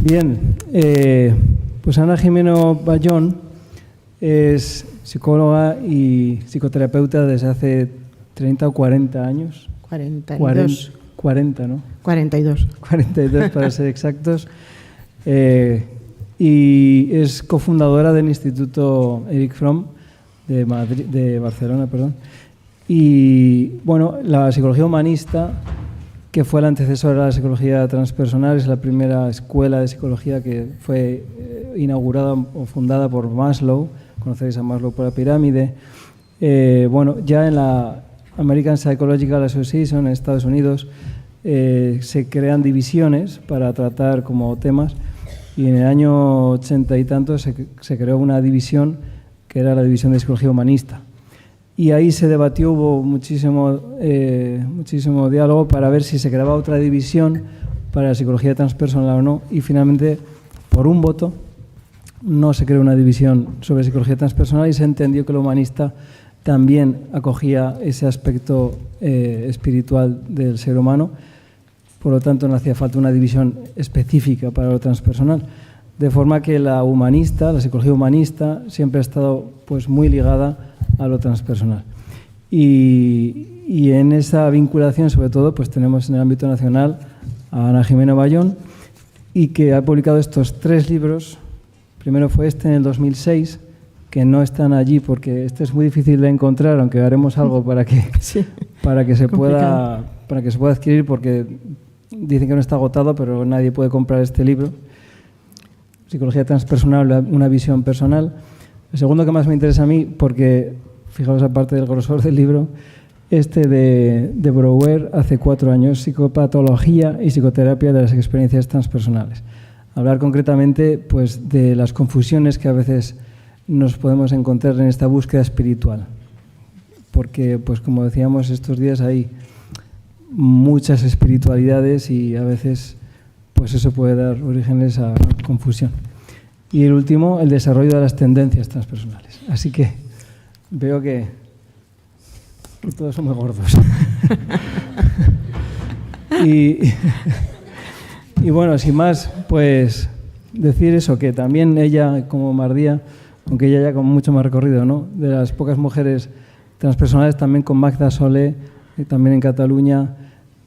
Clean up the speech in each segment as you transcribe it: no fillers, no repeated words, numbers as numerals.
Bien, pues Ana Jimeno Bayón es psicóloga y psicoterapeuta desde hace 30 o 40 años. 42. 40, ¿no? 42. 42 para ser exactos. Y es cofundadora del Instituto Erich Fromm de Barcelona, perdón. Y bueno, la psicología humanista, que fue la antecesora de la psicología transpersonal, es la primera escuela de psicología que fue inaugurada o fundada por Maslow. Conocéis a Maslow por la pirámide. Bueno, ya en la American Psychological Association en Estados Unidos se crean divisiones para tratar como temas, y en el año 80 y tanto se creó una división que era la división de psicología humanista. Y ahí se debatió, hubo muchísimo diálogo para ver si se creaba otra división para la psicología transpersonal o no, y finalmente, por un voto, no se creó una división sobre psicología transpersonal y se entendió que lo humanista también acogía ese aspecto espiritual del ser humano. Por lo tanto, no hacía falta una división específica para lo transpersonal. De forma que la psicología humanista, siempre ha estado pues, muy ligada a lo transpersonal. Y en esa vinculación, sobre todo, pues tenemos en el ámbito nacional a Ana Jimeno Bayón, y que ha publicado estos 3 libros. Primero fue este en el 2006, que no están allí porque este es muy difícil de encontrar, aunque haremos algo para que se pueda adquirir, porque dicen que no está agotado, pero nadie puede comprar este libro. Psicología transpersonal, una visión personal. El segundo que más me interesa a mí, porque fijaos aparte del grosor del libro, de Brouwer, hace 4 años, Psicopatología y psicoterapia de las experiencias transpersonales. Hablar concretamente pues, de las confusiones que a veces nos podemos encontrar en esta búsqueda espiritual. Porque, pues como decíamos, estos días hay muchas espiritualidades y a veces pues eso puede dar orígenes a confusión. Y el último, el desarrollo de las tendencias transpersonales. Así que veo que todos somos gordos. Y bueno, sin más, pues decir eso, que también ella, como Mardía, aunque ella ya con mucho más recorrido, ¿no?, de las pocas mujeres transpersonales, también con Magda Solé, también en Cataluña,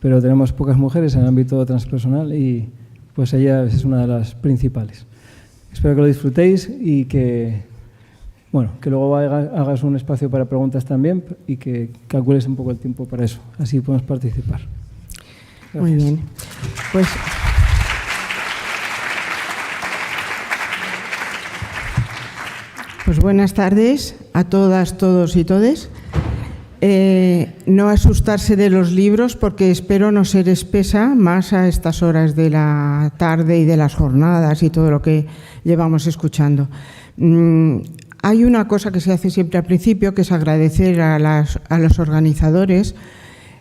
pero tenemos pocas mujeres en el ámbito transpersonal y pues ella es una de las principales. Espero que lo disfrutéis y que luego hagas un espacio para preguntas también y que calcules un poco el tiempo para eso. Así podemos participar. Gracias. Muy bien. Pues buenas tardes a todas, todos y todes. No asustarse de los libros porque espero no ser espesa más a estas horas de la tarde y de las jornadas y todo lo que llevamos escuchando. Hay una cosa que se hace siempre al principio, que es agradecer a los organizadores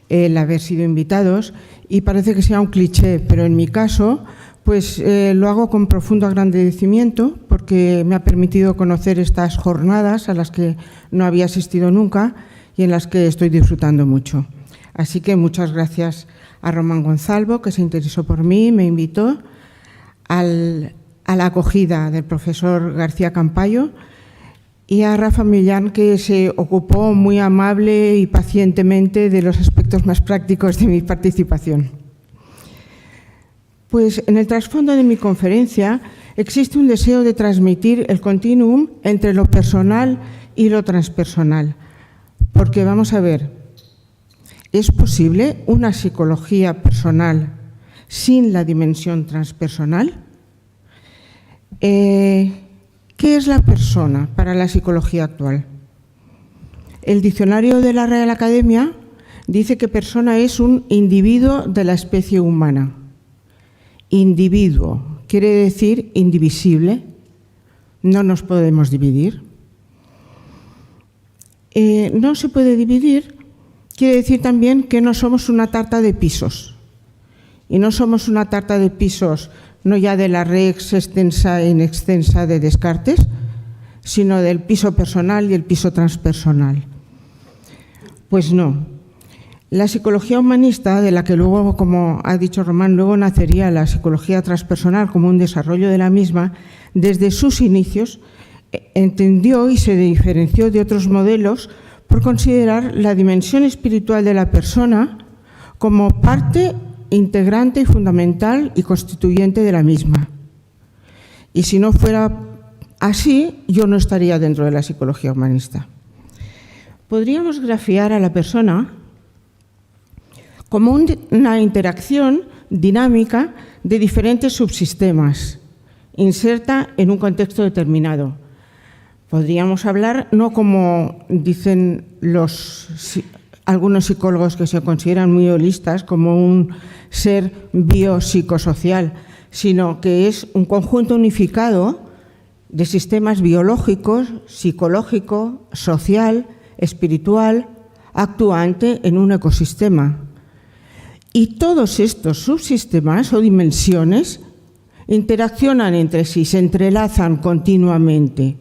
el haber sido invitados, y parece que sea un cliché, pero en mi caso pues lo hago con profundo agradecimiento porque me ha permitido conocer estas jornadas a las que no había asistido nunca y en las que estoy disfrutando mucho. Así que muchas gracias a Román Gonzalvo, que se interesó por mí, me invitó, a la acogida del profesor García Campayo, y a Rafa Millán, que se ocupó muy amable y pacientemente de los aspectos más prácticos de mi participación. Pues en el trasfondo de mi conferencia existe un deseo de transmitir el continuum entre lo personal y lo transpersonal. Porque vamos a ver, ¿es posible una psicología personal sin la dimensión transpersonal? ¿Qué es la persona para la psicología actual? El diccionario de la Real Academia dice que persona es un individuo de la especie humana. Individuo quiere decir indivisible, no nos podemos dividir. No se puede dividir quiere decir también que no somos una tarta de pisos. Y no somos una tarta de pisos no ya de la rex extensa e inextensa de Descartes, sino del piso personal y el piso transpersonal. Pues no. La psicología humanista, de la que luego, como ha dicho Román, luego nacería la psicología transpersonal como un desarrollo de la misma, desde sus inicios entendió y se diferenció de otros modelos por considerar la dimensión espiritual de la persona como parte integrante y fundamental y constituyente de la misma. Y si no fuera así, yo no estaría dentro de la psicología humanista. Podríamos grafiar a la persona como una interacción dinámica de diferentes subsistemas, inserta en un contexto determinado. Podríamos hablar, no como dicen algunos psicólogos que se consideran muy holistas, como un ser biopsicosocial, sino que es un conjunto unificado de sistemas biológicos, psicológico, social, espiritual, actuante en un ecosistema. Y todos estos subsistemas o dimensiones interaccionan entre sí, se entrelazan continuamente.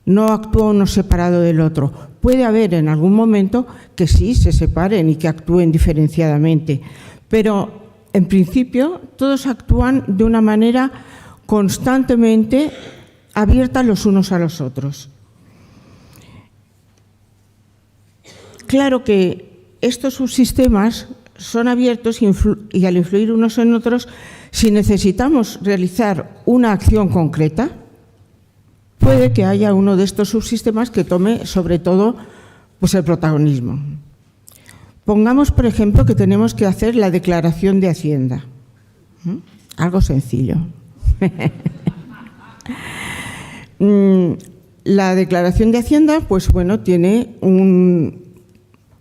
No actúa uno separado del otro. Puede haber en algún momento que sí se separen y que actúen diferenciadamente, pero en principio todos actúan de una manera constantemente abierta los unos a los otros. Claro que estos subsistemas son abiertos y al influir unos en otros, si necesitamos realizar una acción concreta, puede que haya uno de estos subsistemas que tome sobre todo pues, el protagonismo. Pongamos, por ejemplo, que tenemos que hacer la declaración de Hacienda. Algo sencillo. La declaración de Hacienda, pues bueno, tiene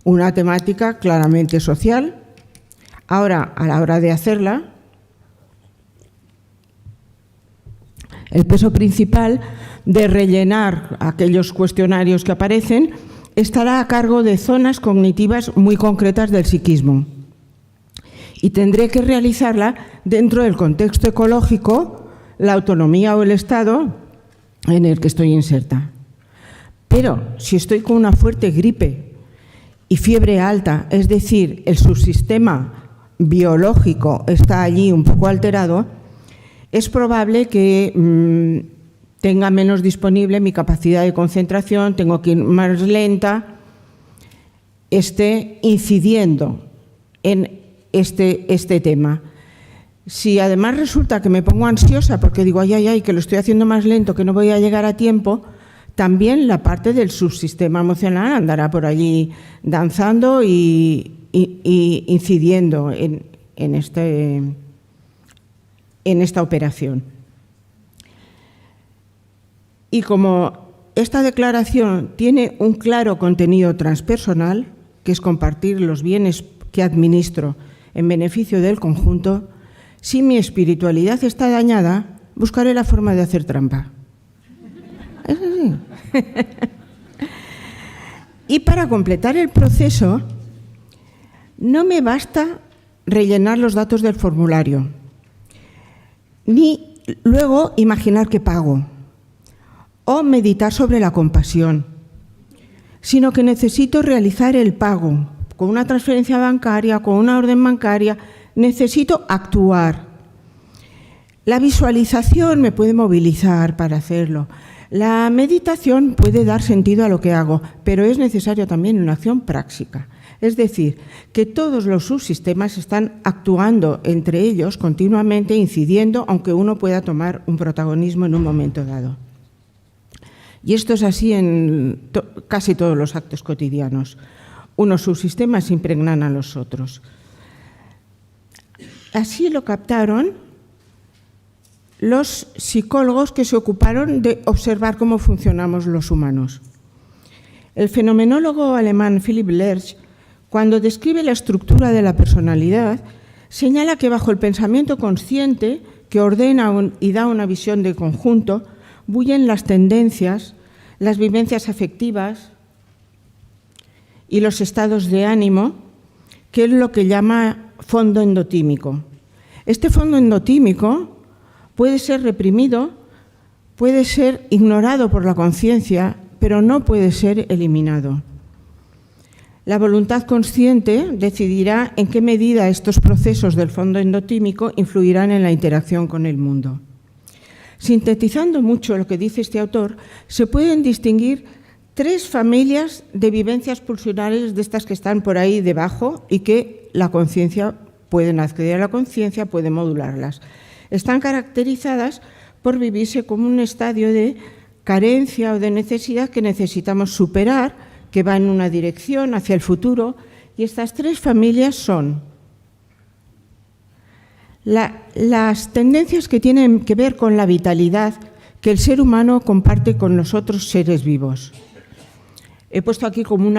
una temática claramente social. Ahora, a la hora de hacerla, el peso principal de rellenar aquellos cuestionarios que aparecen estará a cargo de zonas cognitivas muy concretas del psiquismo. Y tendré que realizarla dentro del contexto ecológico, la autonomía o el estado en el que estoy inserta. Pero si estoy con una fuerte gripe y fiebre alta, es decir, el subsistema biológico está allí un poco alterado, es probable que tenga menos disponible mi capacidad de concentración, tengo que ir más lenta, esté incidiendo en este tema. Si además resulta que me pongo ansiosa porque digo, ay, que lo estoy haciendo más lento, que no voy a llegar a tiempo, también la parte del subsistema emocional andará por allí danzando y incidiendo en esta operación. Y como esta declaración tiene un claro contenido transpersonal, que es compartir los bienes que administro en beneficio del conjunto, si mi espiritualidad está dañada, buscaré la forma de hacer trampa. Es así. Y para completar el proceso, no me basta rellenar los datos del formulario, ni luego imaginar que pago o meditar sobre la compasión, sino que necesito realizar el pago con una transferencia bancaria, con una orden bancaria, necesito actuar. La visualización me puede movilizar para hacerlo. La meditación puede dar sentido a lo que hago, pero es necesario también una acción práctica. Es decir, que todos los subsistemas están actuando entre ellos continuamente, incidiendo, aunque uno pueda tomar un protagonismo en un momento dado. Y esto es así en casi todos los actos cotidianos. Unos subsistemas impregnan a los otros. Así lo captaron los psicólogos que se ocuparon de observar cómo funcionamos los humanos. El fenomenólogo alemán Philipp Lerch, cuando describe la estructura de la personalidad, señala que bajo el pensamiento consciente, que ordena y da una visión de conjunto, bullen las tendencias, las vivencias afectivas y los estados de ánimo, que es lo que llama fondo endotímico. Este fondo endotímico puede ser reprimido, puede ser ignorado por la conciencia, pero no puede ser eliminado. La voluntad consciente decidirá en qué medida estos procesos del fondo endotímico influirán en la interacción con el mundo. Sintetizando mucho lo que dice este autor, se pueden distinguir 3 familias de vivencias pulsionales de estas que están por ahí debajo y que la conciencia, pueden acceder a la conciencia, pueden modularlas. Están caracterizadas por vivirse como un estadio de carencia o de necesidad que necesitamos superar, que va en una dirección hacia el futuro, y estas 3 familias son las tendencias que tienen que ver con la vitalidad que el ser humano comparte con los otros seres vivos. He puesto aquí como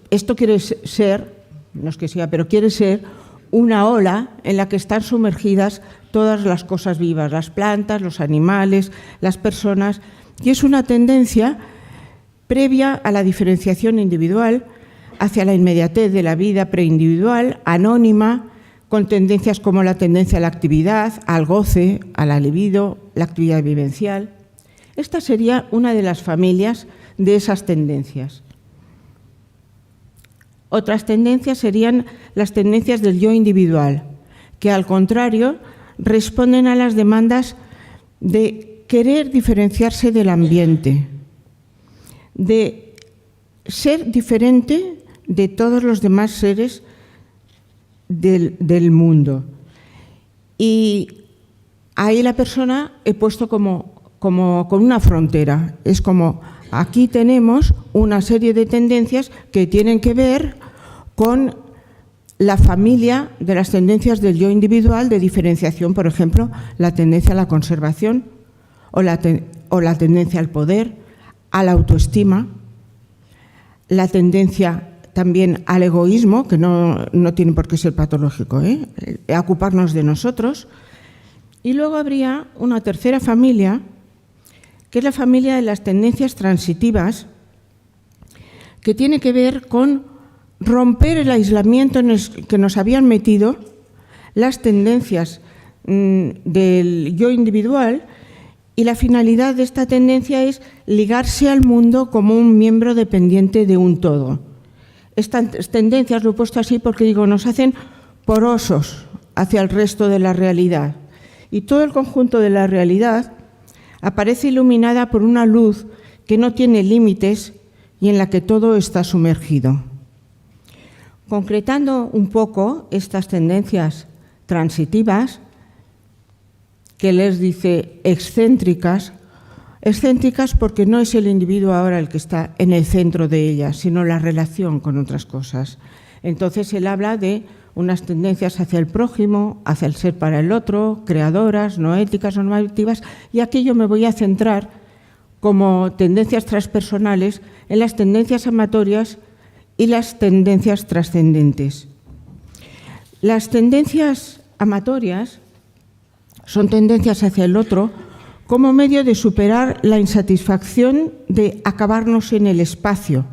esto quiere ser, no es que sea, pero quiere ser una ola en la que están sumergidas todas las cosas vivas, las plantas, los animales, las personas, y es una tendencia previa a la diferenciación individual hacia la inmediatez de la vida preindividual, anónima, con tendencias como la tendencia a la actividad, al goce, a la libido, la actividad vivencial. Esta sería una de las familias de esas tendencias. Otras tendencias serían las tendencias del yo individual, que al contrario responden a las demandas de querer diferenciarse del ambiente, de ser diferente de todos los demás seres del mundo. Y ahí la persona he puesto como con una frontera. Es como, aquí tenemos una serie de tendencias que tienen que ver con la familia de las tendencias del yo individual de diferenciación, por ejemplo, la tendencia a la conservación o la tendencia al poder, a la autoestima, la tendencia también al egoísmo, que no tiene por qué ser patológico, a ocuparnos de nosotros. Y luego habría una tercera familia, que es la familia de las tendencias transitivas, que tiene que ver con romper el aislamiento en el que nos habían metido las tendencias del yo individual, y la finalidad de esta tendencia es ligarse al mundo como un miembro dependiente de un todo. Estas tendencias, lo he puesto así porque digo, nos hacen porosos hacia el resto de la realidad. Y todo el conjunto de la realidad aparece iluminada por una luz que no tiene límites y en la que todo está sumergido. Concretando un poco estas tendencias transitivas, que les dice excéntricas porque no es el individuo ahora el que está en el centro de ellas, sino la relación con otras cosas. Entonces él habla de unas tendencias hacia el prójimo, hacia el ser para el otro, creadoras, no éticas, no normativas, y aquí yo me voy a centrar como tendencias transpersonales en las tendencias amatorias y las tendencias trascendentes. Las tendencias amatorias son tendencias hacia el otro como medio de superar la insatisfacción de acabarnos en el espacio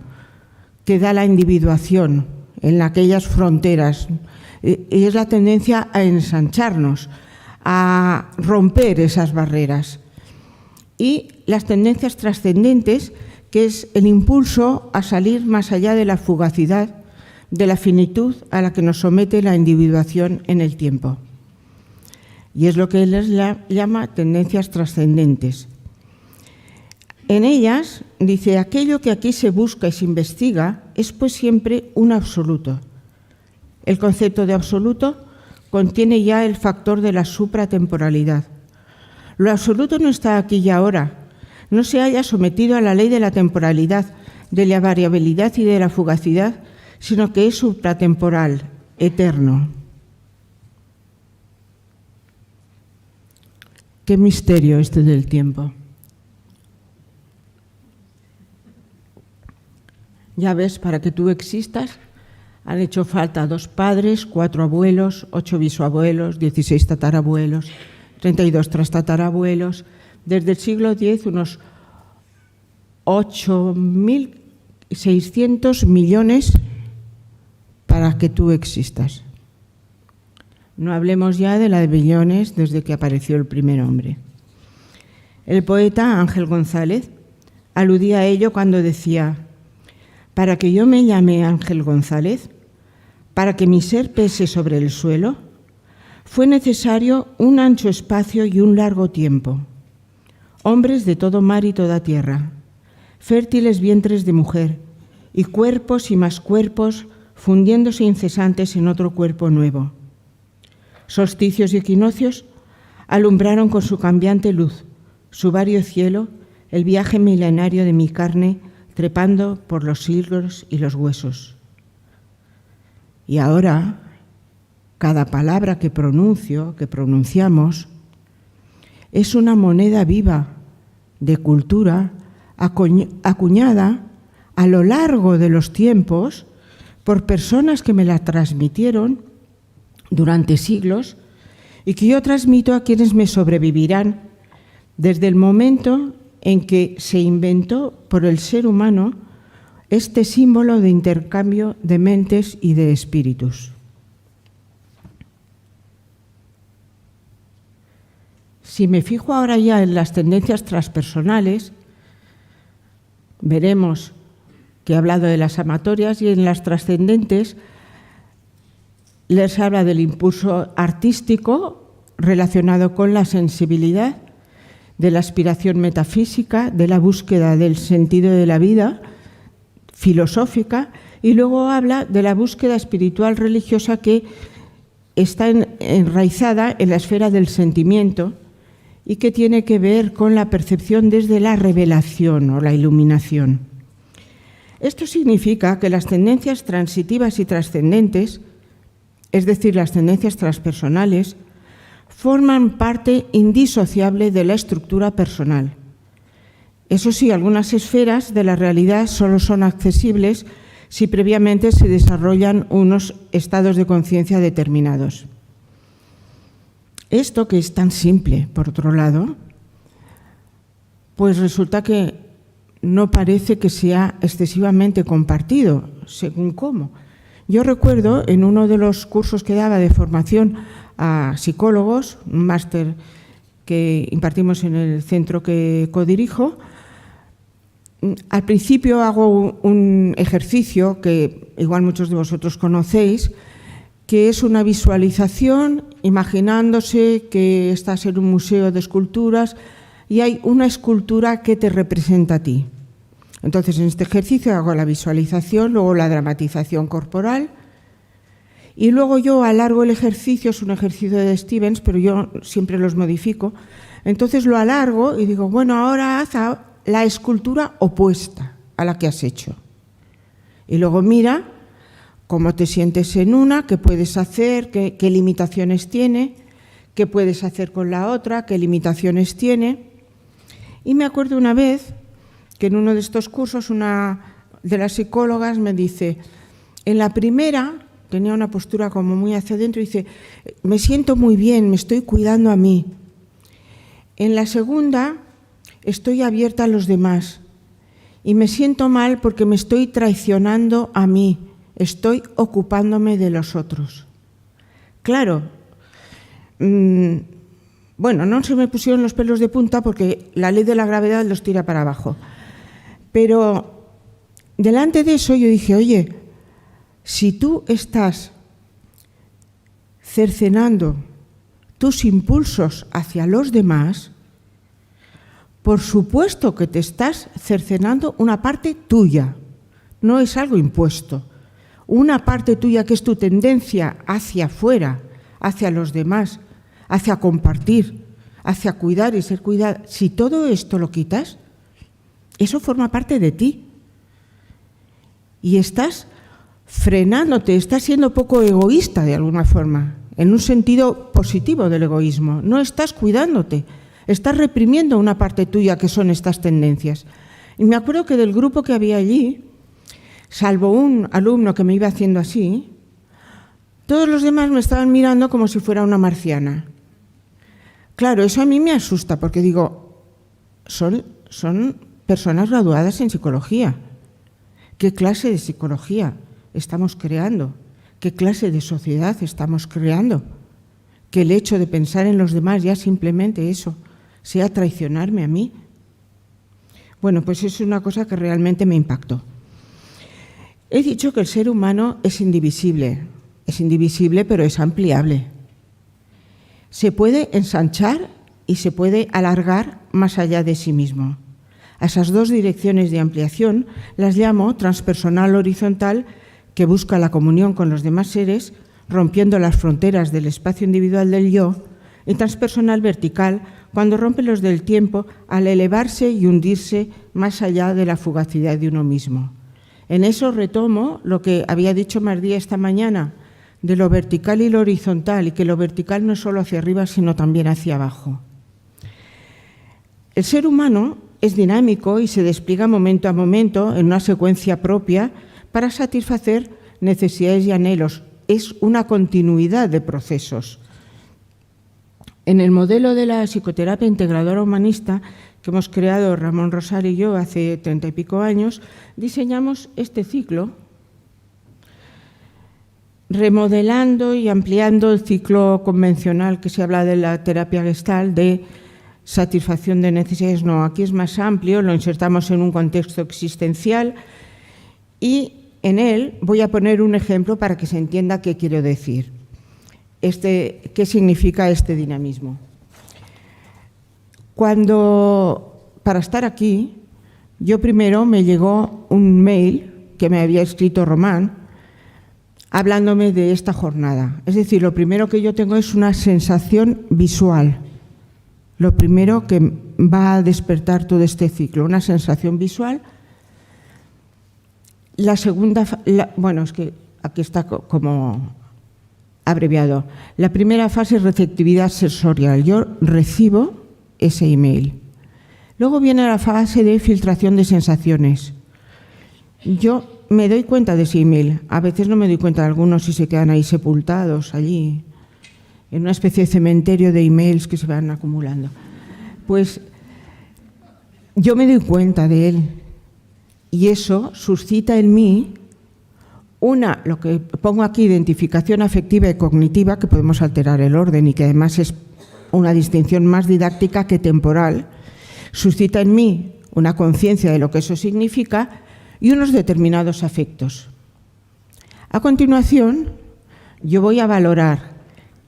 que da la individuación, en aquellas fronteras. Y es la tendencia a ensancharnos, a romper esas barreras. Y las tendencias trascendentes, que es el impulso a salir más allá de la fugacidad, de la finitud a la que nos somete la individuación en el tiempo. Y es lo que él les llama tendencias trascendentes. En ellas, dice, aquello que aquí se busca y se investiga es pues siempre un absoluto. El concepto de absoluto contiene ya el factor de la supratemporalidad. Lo absoluto no está aquí y ahora, no se halla sometido a la ley de la temporalidad, de la variabilidad y de la fugacidad, sino que es supratemporal, eterno. Qué misterio este del tiempo. Ya ves, para que tú existas, han hecho falta 2 padres, 4 abuelos, 8 bisabuelos, 16 tatarabuelos, 32 trastatarabuelos. Desde el siglo X, unos 8.600 millones para que tú existas. No hablemos ya de la de billones desde que apareció el primer hombre. El poeta Ángel González aludía a ello cuando decía: para que yo me llame Ángel González, para que mi ser pese sobre el suelo, fue necesario un ancho espacio y un largo tiempo. Hombres de todo mar y toda tierra, fértiles vientres de mujer, y cuerpos y más cuerpos fundiéndose incesantes en otro cuerpo nuevo. Solsticios y equinoccios alumbraron con su cambiante luz, su vario cielo, el viaje milenario de mi carne trepando por los siglos y los huesos. Y ahora, cada palabra que pronuncio, que pronunciamos, es una moneda viva de cultura acuñada a lo largo de los tiempos por personas que me la transmitieron durante siglos y que yo transmito a quienes me sobrevivirán desde el momento en que se inventó por el ser humano este símbolo de intercambio de mentes y de espíritus. Si me fijo ahora ya en las tendencias transpersonales, veremos que he hablado de las amatorias, y en las trascendentes les habla del impulso artístico relacionado con la sensibilidad, de la aspiración metafísica, de la búsqueda del sentido de la vida filosófica, y luego habla de la búsqueda espiritual religiosa que está enraizada en la esfera del sentimiento y que tiene que ver con la percepción desde la revelación o la iluminación. Esto significa que las tendencias transitivas y trascendentes, es decir, las tendencias transpersonales, forman parte indisociable de la estructura personal. Eso sí, algunas esferas de la realidad solo son accesibles si previamente se desarrollan unos estados de conciencia determinados. Esto, que es tan simple, por otro lado, pues resulta que no parece que sea excesivamente compartido, según cómo. Yo recuerdo en uno de los cursos que daba de formación a psicólogos, un máster que impartimos en el centro que codirijo, al principio hago un ejercicio que igual muchos de vosotros conocéis, que es una visualización imaginándose que estás en un museo de esculturas y hay una escultura que te representa a ti. Entonces, en este ejercicio hago la visualización, luego la dramatización corporal y luego yo alargo el ejercicio. Es un ejercicio de Stevens, pero yo siempre los modifico. Entonces lo alargo y digo, bueno, ahora haz la escultura opuesta a la que has hecho. Y luego mira cómo te sientes en una, qué puedes hacer, qué limitaciones tiene, qué puedes hacer con la otra, qué limitaciones tiene. Y me acuerdo una vez que en uno de estos cursos una de las psicólogas me dice, en la primera tenía una postura como muy hacia adentro y dice, me siento muy bien, me estoy cuidando a mí. En la segunda estoy abierta a los demás y me siento mal porque me estoy traicionando a mí, estoy ocupándome de los otros. Claro, bueno, no se me pusieron los pelos de punta porque la ley de la gravedad los tira para abajo. Pero delante de eso yo dije, oye, si tú estás cercenando tus impulsos hacia los demás, por supuesto que te estás cercenando una parte tuya, no es algo impuesto. Una parte tuya que es tu tendencia hacia afuera, hacia los demás, hacia compartir, hacia cuidar y ser cuidada. Si todo esto lo quitas, eso forma parte de ti. Y estás frenándote, estás siendo poco egoísta de alguna forma, en un sentido positivo del egoísmo. No estás cuidándote, estás reprimiendo una parte tuya que son estas tendencias. Y me acuerdo que del grupo que había allí, salvo un alumno que me iba haciendo así, todos los demás me estaban mirando como si fuera una marciana. Claro, eso a mí me asusta porque digo, son personas graduadas en psicología. ¿Qué clase de psicología estamos creando? ¿Qué clase de sociedad estamos creando? Que el hecho de pensar en los demás, ya simplemente eso, sea traicionarme a mí. Bueno, pues es una cosa que realmente me impactó. He dicho que el ser humano es indivisible. Es indivisible, pero es ampliable. Se puede ensanchar y se puede alargar más allá de sí mismo. A esas dos direcciones de ampliación las llamo transpersonal horizontal, que busca la comunión con los demás seres, rompiendo las fronteras del espacio individual del yo, y transpersonal vertical, cuando rompe los del tiempo al elevarse y hundirse más allá de la fugacidad de uno mismo. En eso retomo lo que había dicho Mardía esta mañana, de lo vertical y lo horizontal, y que lo vertical no es solo hacia arriba, sino también hacia abajo. El ser humano es dinámico y se despliega momento a momento en una secuencia propia para satisfacer necesidades y anhelos. Es una continuidad de procesos. En el modelo de la psicoterapia integradora humanista que hemos creado Ramón Rosario y yo hace 30 y pico años, diseñamos este ciclo, remodelando y ampliando el ciclo convencional que se habla de la terapia Gestalt, de satisfacción de necesidades. No, aquí es más amplio, lo insertamos en un contexto existencial y en él voy a poner un ejemplo para que se entienda qué quiero decir, qué significa este dinamismo. Para estar aquí, yo primero me llegó un mail que me había escrito Román hablándome de esta jornada. Es decir, lo primero que yo tengo es una sensación visual. Lo primero que va a despertar todo este ciclo, una sensación visual. La segunda, es que aquí está como abreviado. La primera fase es receptividad sensorial. Yo recibo ese email. Luego viene la fase de filtración de sensaciones. Yo me doy cuenta de ese email. A veces no me doy cuenta de algunos y se quedan ahí sepultados, allí, en una especie de cementerio de emails que se van acumulando. Pues yo me doy cuenta de él y eso suscita en mí lo que pongo aquí, identificación afectiva y cognitiva, que podemos alterar el orden y que además es una distinción más didáctica que temporal, suscita en mí una conciencia de lo que eso significa y unos determinados afectos. A continuación, yo voy a valorar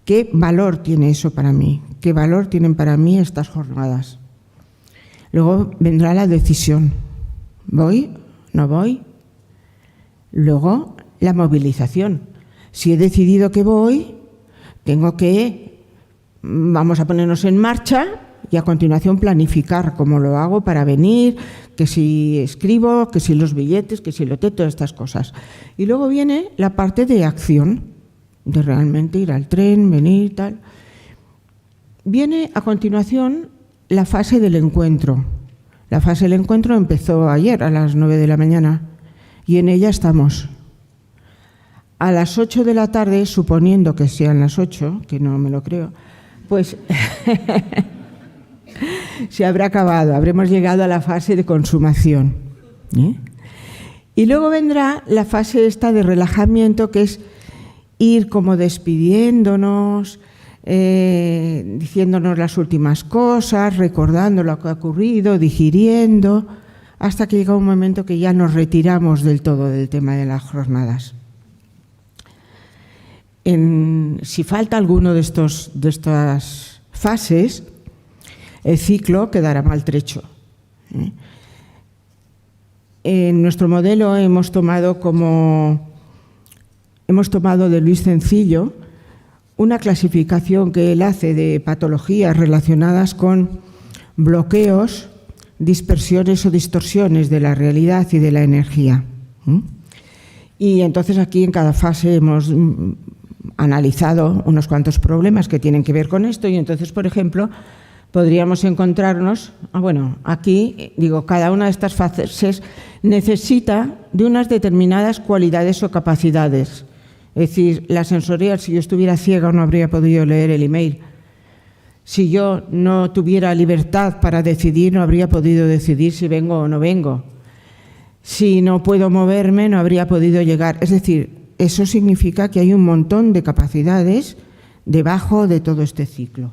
qué valor tiene eso para mí, qué valor tienen para mí estas jornadas. Luego vendrá la decisión. ¿Voy? ¿No voy? Luego, la movilización. Si he decidido que voy, vamos a ponernos en marcha y a continuación planificar cómo lo hago para venir, que si escribo, que si los billetes, que si lo todas estas cosas. Y luego viene la parte de acción, de realmente ir al tren, venir, tal. Viene a continuación la fase del encuentro. La fase del encuentro empezó ayer a las 9 de la mañana y en ella estamos. A las 8 de la tarde, suponiendo que sean las 8, que no me lo creo, pues se habrá acabado, habremos llegado a la fase de consumación. Y luego vendrá la fase esta de relajamiento, que es ir como despidiéndonos, diciéndonos las últimas cosas, recordando lo que ha ocurrido, digiriendo, hasta que llega un momento que ya nos retiramos del todo del tema de las jornadas. Si falta alguno de estas fases, el ciclo quedará maltrecho. En nuestro modelo hemos tomado de Luis Cencillo una clasificación que él hace de patologías relacionadas con bloqueos, dispersiones o distorsiones de la realidad y de la energía. Y entonces aquí en cada fase hemos analizado unos cuantos problemas que tienen que ver con esto y entonces, por ejemplo, podríamos encontrarnos, aquí digo, cada una de estas fases necesita de unas determinadas cualidades o capacidades. Es decir, la sensorial, si yo estuviera ciega no habría podido leer el email. Si yo no tuviera libertad para decidir, no habría podido decidir si vengo o no vengo. Si no puedo moverme, no habría podido llegar. Es decir, eso significa que hay un montón de capacidades debajo de todo este ciclo.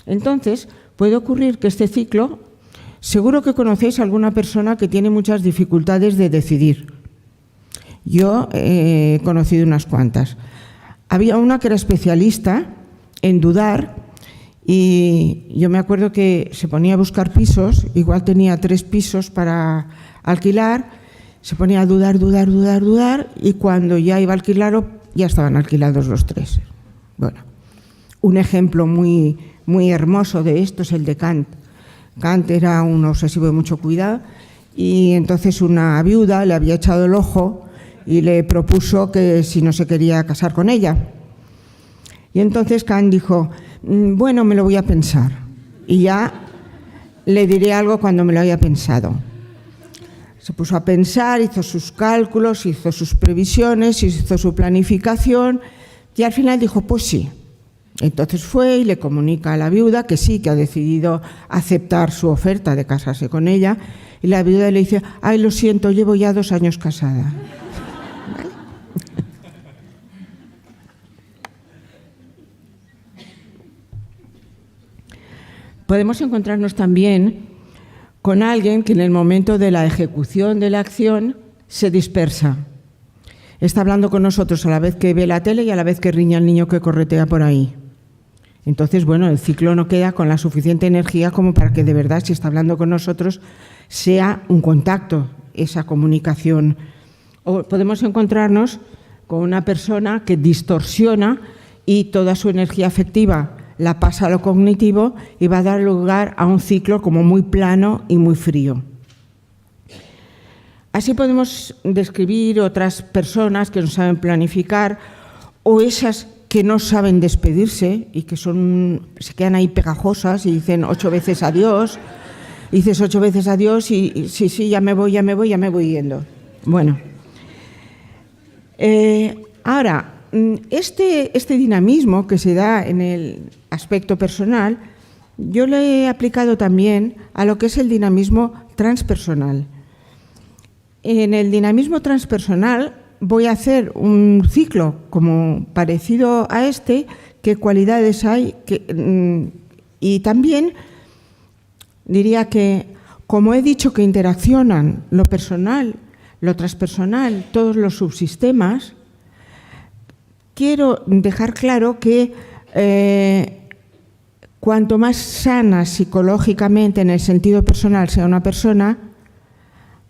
Entonces, puede ocurrir que este ciclo, seguro que conocéis a alguna persona que tiene muchas dificultades de decidir. Yo he conocido unas cuantas. Había una que era especialista en dudar y yo me acuerdo que se ponía a buscar pisos, igual tenía 3 pisos para alquilar, se ponía a dudar y cuando ya iba a alquilarlo ya estaban alquilados los 3. Bueno, un ejemplo muy, muy hermoso de esto es el de Kant. Kant era un obsesivo de mucho cuidado y entonces una viuda le había echado el ojo y le propuso que si no se quería casar con ella. Y entonces Kant dijo, bueno, me lo voy a pensar y ya le diré algo cuando me lo haya pensado. Se puso a pensar, hizo sus cálculos, hizo sus previsiones, hizo su planificación y al final dijo, pues sí. Entonces fue y le comunica a la viuda que sí, que ha decidido aceptar su oferta de casarse con ella y la viuda le dice, ay, lo siento, llevo ya 2 años casada. Podemos encontrarnos también con alguien que en el momento de la ejecución de la acción se dispersa. Está hablando con nosotros a la vez que ve la tele y a la vez que riña al niño que corretea por ahí. Entonces, bueno, el ciclo no queda con la suficiente energía como para que de verdad, si está hablando con nosotros, sea un contacto, esa comunicación. O podemos encontrarnos con una persona que distorsiona y toda su energía afectiva la pasa a lo cognitivo y va a dar lugar a un ciclo como muy plano y muy frío. Así podemos describir otras personas que no saben planificar o esas que no saben despedirse y que se quedan ahí pegajosas y dicen 8 veces adiós. Y dices 8 veces adiós y sí, ya me voy yendo. Bueno, ahora, este dinamismo que se da en el aspecto personal, yo lo he aplicado también a lo que es el dinamismo transpersonal. En el dinamismo transpersonal voy a hacer un ciclo como parecido a este, qué cualidades hay, y también diría que, como he dicho que interaccionan lo personal, lo transpersonal, todos los subsistemas, quiero dejar claro que cuanto más sana psicológicamente en el sentido personal sea una persona,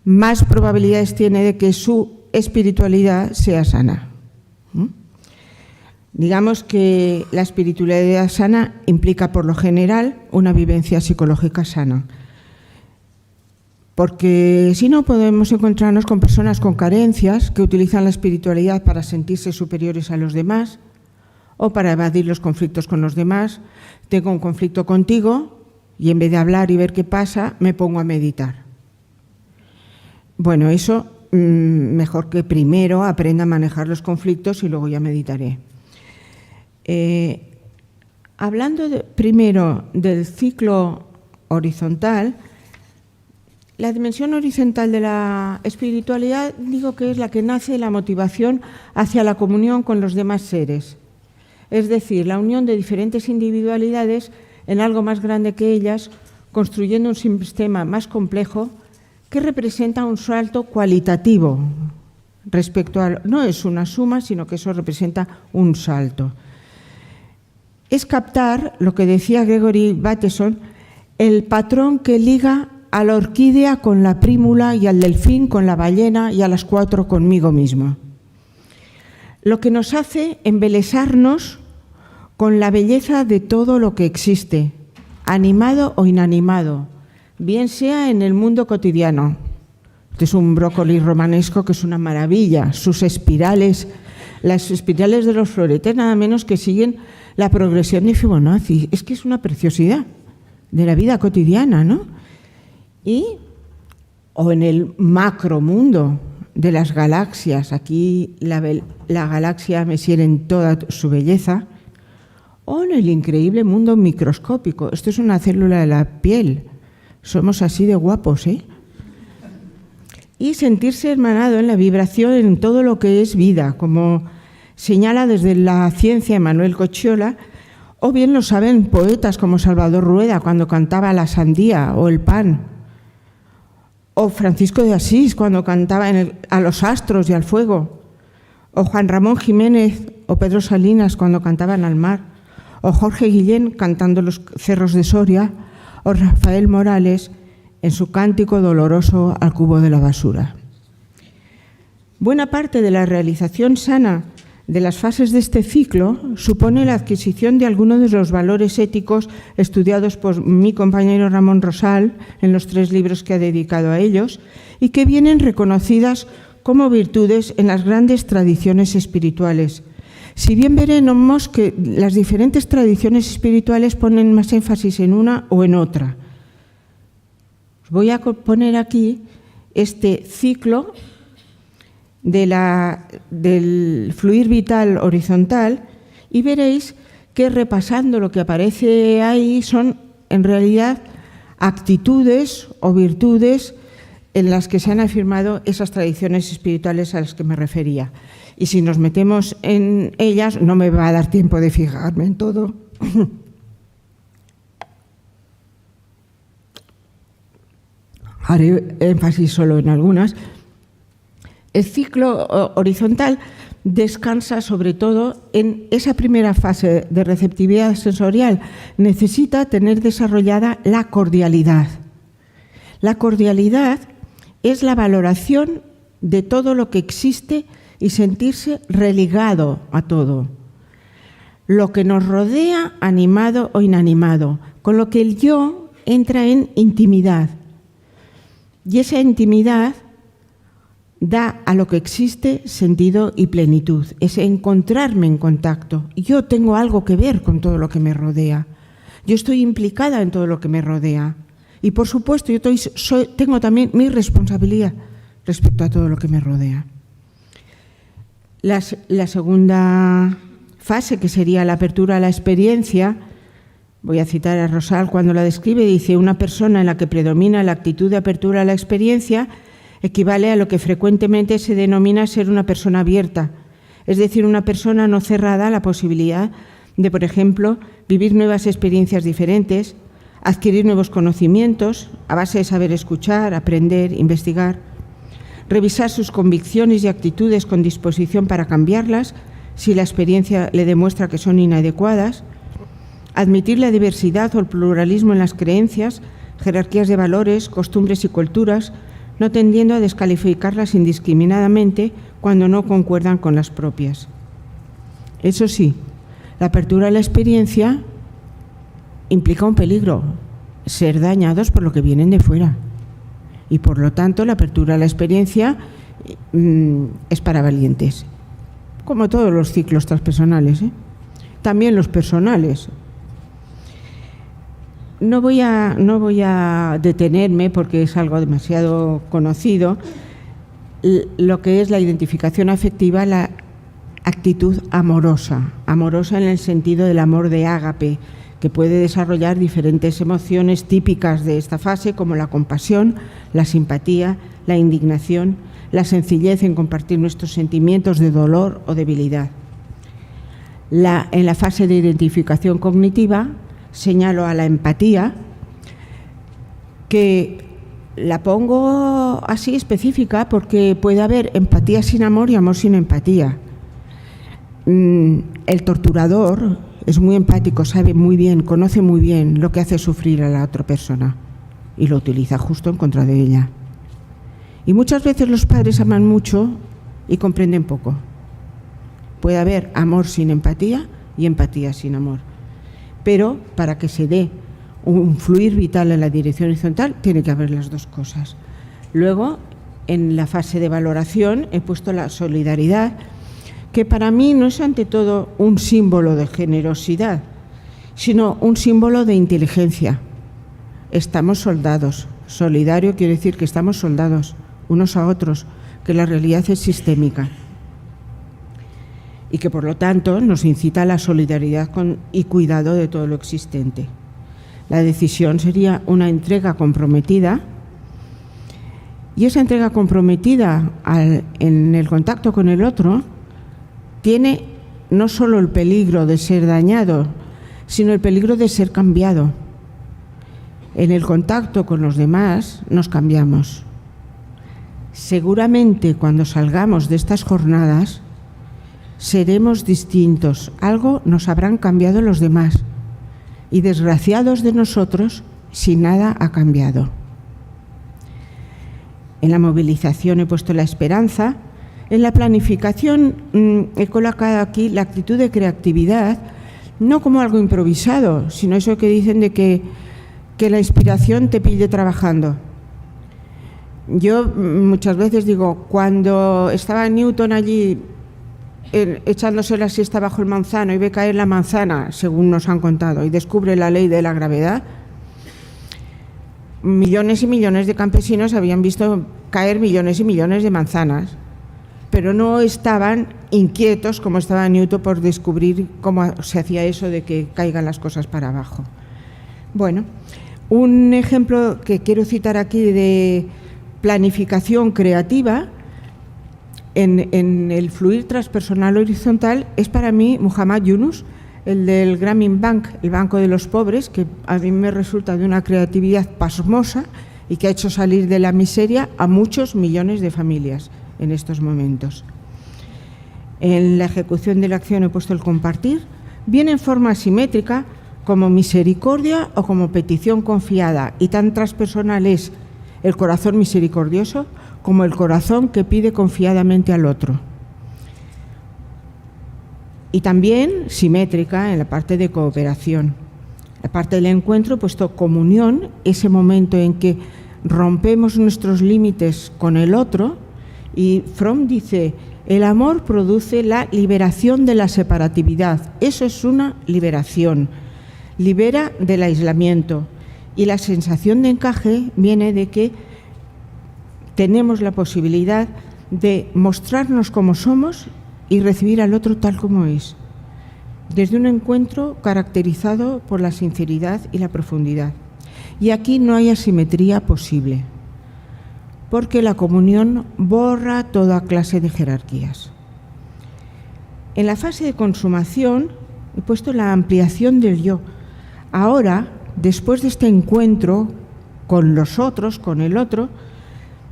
más probabilidades tiene de que su espiritualidad sea sana. Digamos que la espiritualidad sana implica, por lo general, una vivencia psicológica sana. Porque si no, podemos encontrarnos con personas con carencias que utilizan la espiritualidad para sentirse superiores a los demás o para evadir los conflictos con los demás. Tengo un conflicto contigo y en vez de hablar y ver qué pasa, me pongo a meditar. Bueno, eso mejor que primero aprenda a manejar los conflictos y luego ya meditaré. Hablando primero del ciclo horizontal, la dimensión horizontal de la espiritualidad digo que es la que nace de la motivación hacia la comunión con los demás seres, es decir, la unión de diferentes individualidades en algo más grande que ellas, construyendo un sistema más complejo que representa un salto cualitativo respecto a... No es una suma, sino que eso representa un salto. Es captar, lo que decía Gregory Bateson, el patrón que liga a la orquídea con la prímula y al delfín con la ballena y a las 4 conmigo misma. Lo que nos hace embelesarnos con la belleza de todo lo que existe, animado o inanimado, bien sea en el mundo cotidiano. Este es un brócoli romanesco que es una maravilla. Sus espirales, las espirales de los floretes, nada menos que siguen la progresión de Fibonacci. Es que es una preciosidad de la vida cotidiana, ¿no? O en el macromundo de las galaxias, aquí la galaxia Messier en toda su belleza, o en el increíble mundo microscópico. Esto es una célula de la piel. Somos así de guapos, ¿eh? Y sentirse hermanado en la vibración en todo lo que es vida, como señala desde la ciencia Emmanuel Cocciola, o bien lo saben poetas como Salvador Rueda cuando cantaba La sandía o el pan, o Francisco de Asís cuando cantaba a los astros y al fuego, o Juan Ramón Jiménez o Pedro Salinas cuando cantaban al mar, o Jorge Guillén cantando los cerros de Soria, o Rafael Morales en su cántico doloroso al cubo de la basura. Buena parte de la realización sana de las fases de este ciclo supone la adquisición de algunos de los valores éticos estudiados por mi compañero Ramón Rosal en los 3 libros que ha dedicado a ellos y que vienen reconocidas como virtudes en las grandes tradiciones espirituales. Si bien veremos que las diferentes tradiciones espirituales ponen más énfasis en una o en otra. Os voy a poner aquí este ciclo del fluir vital horizontal y veréis que repasando lo que aparece ahí son en realidad actitudes o virtudes en las que se han afirmado esas tradiciones espirituales a las que me refería. Y si nos metemos en ellas, no me va a dar tiempo de fijarme en todo. Haré énfasis solo en algunas. El ciclo horizontal descansa sobre todo en esa primera fase de receptividad sensorial. Necesita tener desarrollada la cordialidad. La cordialidad es la valoración de todo lo que existe y sentirse religado a todo. Lo que nos rodea, animado o inanimado, con lo que el yo entra en intimidad. Y esa intimidad da a lo que existe sentido y plenitud. Es encontrarme en contacto. Yo tengo algo que ver con todo lo que me rodea. Yo estoy implicada en todo lo que me rodea. Y por supuesto, yo tengo también mi responsabilidad respecto a todo lo que me rodea. La segunda fase, que sería la apertura a la experiencia, voy a citar a Rosal cuando la describe, dice: una persona en la que predomina la actitud de apertura a la experiencia equivale a lo que frecuentemente se denomina ser una persona abierta, es decir, una persona no cerrada a la posibilidad de, por ejemplo, vivir nuevas experiencias diferentes, adquirir nuevos conocimientos a base de saber escuchar, aprender, investigar, revisar sus convicciones y actitudes con disposición para cambiarlas si la experiencia le demuestra que son inadecuadas, admitir la diversidad o el pluralismo en las creencias, jerarquías de valores, costumbres y culturas, no tendiendo a descalificarlas indiscriminadamente cuando no concuerdan con las propias. Eso sí, la apertura a la experiencia implica un peligro, ser dañados por lo que vienen de fuera. Y por lo tanto, la apertura a la experiencia es para valientes, como todos los ciclos transpersonales, también los personales. No voy a detenerme, porque es algo demasiado conocido, lo que es la identificación afectiva, la actitud amorosa en el sentido del amor de ágape, que puede desarrollar diferentes emociones típicas de esta fase, como la compasión, la simpatía, la indignación, la sencillez en compartir nuestros sentimientos de dolor o debilidad. En la fase de identificación cognitiva, señalo a la empatía, que la pongo así específica porque puede haber empatía sin amor y amor sin empatía. El torturador es muy empático, sabe muy bien, conoce muy bien lo que hace sufrir a la otra persona y lo utiliza justo en contra de ella. Y muchas veces los padres aman mucho y comprenden poco. Puede haber amor sin empatía y empatía sin amor. Pero para que se dé un fluir vital en la dirección horizontal, tiene que haber las dos cosas. Luego, en la fase de valoración, he puesto la solidaridad, que para mí no es ante todo un símbolo de generosidad, sino un símbolo de inteligencia. Estamos soldados. Solidario quiere decir que estamos soldados unos a otros, que la realidad es sistémica y que por lo tanto nos incita a la solidaridad y cuidado de todo lo existente. La decisión sería una entrega comprometida, y esa entrega comprometida en el contacto con el otro tiene no solo el peligro de ser dañado, sino el peligro de ser cambiado. En el contacto con los demás nos cambiamos. Seguramente cuando salgamos de estas jornadas seremos distintos, algo nos habrán cambiado los demás y desgraciados de nosotros si nada ha cambiado. En la movilización he puesto la esperanza, en la planificación he colocado aquí la actitud de creatividad, no como algo improvisado, sino eso que dicen de que la inspiración te pille trabajando. Yo muchas veces digo, cuando estaba Newton allí echándose la siesta bajo el manzano y ve caer la manzana, según nos han contado, y descubre la ley de la gravedad, millones y millones de campesinos habían visto caer millones y millones de manzanas, pero no estaban inquietos como estaba Newton por descubrir cómo se hacía eso de que caigan las cosas para abajo. Bueno, un ejemplo que quiero citar aquí de planificación creativa en el fluir transpersonal horizontal es para mí Muhammad Yunus, el del Grameen Bank, el Banco de los Pobres, que a mí me resulta de una creatividad pasmosa y que ha hecho salir de la miseria a muchos millones de familias en estos momentos. En la ejecución de la acción he puesto el compartir, bien en forma asimétrica como misericordia o como petición confiada, y tan transpersonal es el corazón misericordioso como el corazón que pide confiadamente al otro. Y también simétrica en la parte de cooperación. La parte del encuentro he puesto comunión, ese momento en que rompemos nuestros límites con el otro, y Fromm dice, el amor produce la liberación de la separatividad. Eso es una liberación. Libera del aislamiento. Y la sensación de encaje viene de que tenemos la posibilidad de mostrarnos como somos y recibir al otro tal como es, desde un encuentro caracterizado por la sinceridad y la profundidad. Y aquí no hay asimetría posible, porque la comunión borra toda clase de jerarquías. En la fase de consumación he puesto la ampliación del yo. Ahora, después de este encuentro con los otros, con el otro,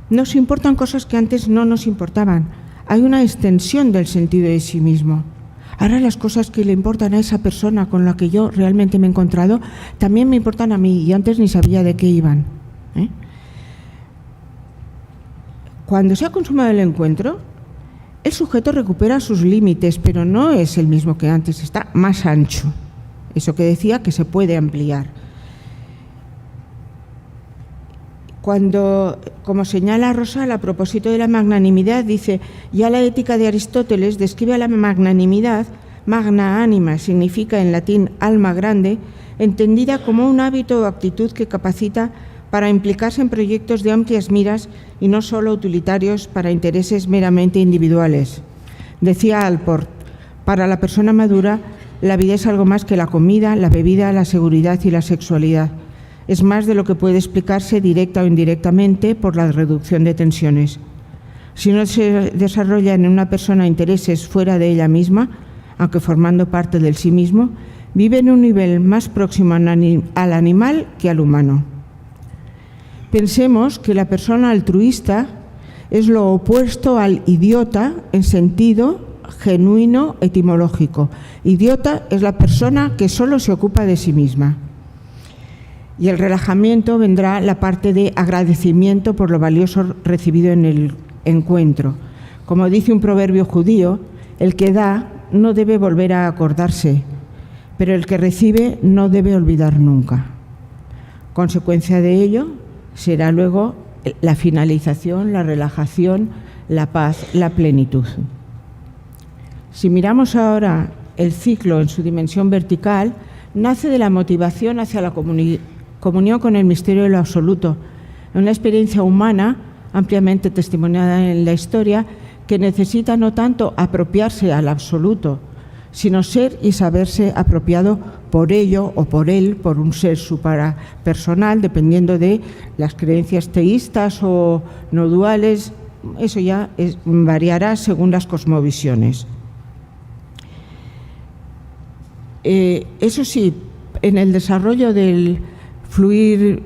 nos importan cosas que antes no nos importaban. Hay una extensión del sentido de sí mismo. Ahora las cosas que le importan a esa persona con la que yo realmente me he encontrado también me importan a mí y antes ni sabía de qué iban. Cuando se ha consumado el encuentro, el sujeto recupera sus límites, pero no es el mismo que antes, está más ancho. Eso que decía que se puede ampliar. Cuando, como señala Rosal a propósito de la magnanimidad, dice, ya la ética de Aristóteles describe a la magnanimidad, magna anima, significa en latín alma grande, entendida como un hábito o actitud que capacita para implicarse en proyectos de amplias miras y no solo utilitarios para intereses meramente individuales. Decía Alport, para la persona madura, la vida es algo más que la comida, la bebida, la seguridad y la sexualidad. Es más de lo que puede explicarse directa o indirectamente por la reducción de tensiones. Si no se desarrollan en una persona intereses fuera de ella misma, aunque formando parte del sí mismo, vive en un nivel más próximo al animal que al humano. Pensemos que la persona altruista es lo opuesto al idiota en sentido genuino etimológico. Idiota es la persona que solo se ocupa de sí misma. Y el relajamiento vendrá la parte de agradecimiento por lo valioso recibido en el encuentro. Como dice un proverbio judío, el que da no debe volver a acordarse, pero el que recibe no debe olvidar nunca. Consecuencia de ello será luego la finalización, la relajación, la paz, la plenitud. Si miramos ahora el ciclo en su dimensión vertical, nace de la motivación hacia la comunión con el misterio de lo absoluto, una experiencia humana ampliamente testimoniada en la historia que necesita no tanto apropiarse al absoluto, sino ser y saberse apropiado por ello o por él, por un ser suprapersonal, dependiendo de las creencias teístas o no duales. Eso ya variará según las cosmovisiones. Eso sí, en el desarrollo del fluir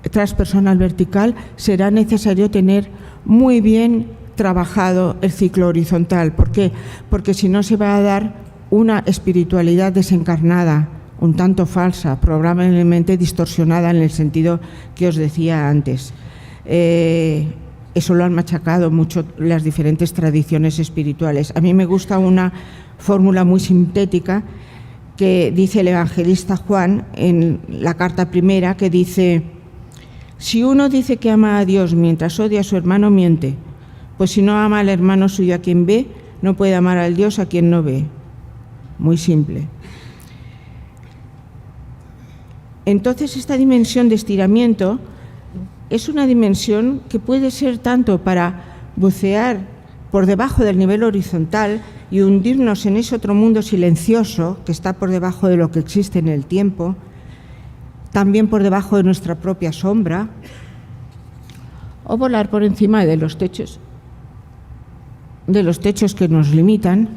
transpersonal vertical será necesario tener muy bien trabajado el ciclo horizontal. ¿Por qué? Porque si no se va a dar una espiritualidad desencarnada, un tanto falsa, probablemente distorsionada en el sentido que os decía antes. Eso lo han machacado mucho las diferentes tradiciones espirituales. A mí me gusta una fórmula muy sintética que dice el evangelista Juan en la carta primera, que dice: si uno dice que ama a Dios mientras odia a su hermano, miente, pues si no ama al hermano suyo a quien ve, no puede amar al Dios a quien no ve. Muy simple. Entonces, esta dimensión de estiramiento es una dimensión que puede ser tanto para bucear por debajo del nivel horizontal y hundirnos en ese otro mundo silencioso que está por debajo de lo que existe en el tiempo, también por debajo de nuestra propia sombra, o volar por encima de los techos que nos limitan,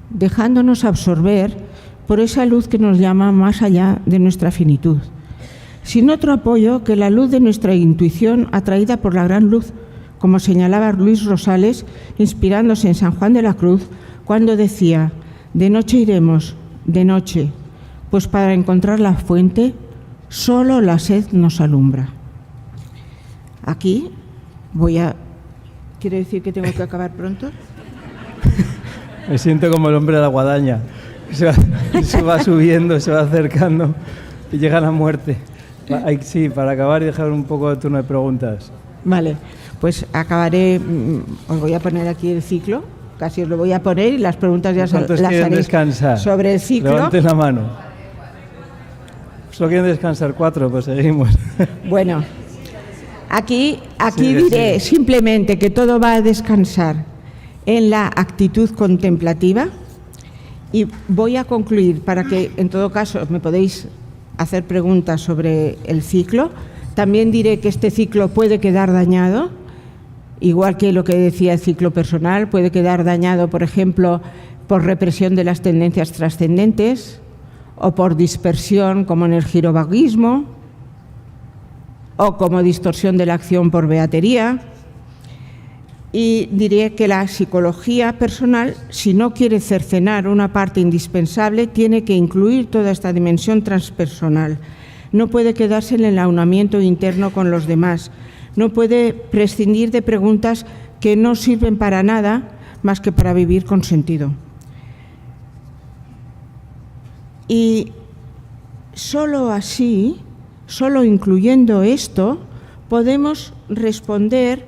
dejándonos absorber por esa luz que nos llama más allá de nuestra finitud, sin otro apoyo que la luz de nuestra intuición atraída por la gran luz, como señalaba Luis Rosales, inspirándose en San Juan de la Cruz, cuando decía: de noche iremos, de noche, pues para encontrar la fuente, solo la sed nos alumbra. Aquí ¿Quiere decir que tengo que acabar pronto? Me siento como el hombre de la guadaña. Se va subiendo, se va acercando y llega la muerte. Sí, para acabar y dejar un poco de turno de preguntas. Vale, pues acabaré. Os voy a poner aquí el ciclo, casi os lo voy a poner y las preguntas ya las haréis descansar? Sobre el ciclo. Levanten la mano. ¿Solo quieren descansar 4? Pues seguimos. Bueno, aquí diré simplemente que todo va a descansar en la actitud contemplativa. Y voy a concluir para que, en todo caso, me podéis hacer preguntas sobre el ciclo. También diré que este ciclo puede quedar dañado, igual que lo que decía el ciclo personal, puede quedar dañado, por ejemplo, por represión de las tendencias trascendentes o por dispersión, como en el girovaguismo, o como distorsión de la acción por beatería. Y diré que la psicología personal, si no quiere cercenar una parte indispensable, tiene que incluir toda esta dimensión transpersonal. No puede quedarse en el aunamiento interno con los demás. No puede prescindir de preguntas que no sirven para nada más que para vivir con sentido. Y solo así, solo incluyendo esto, podemos responder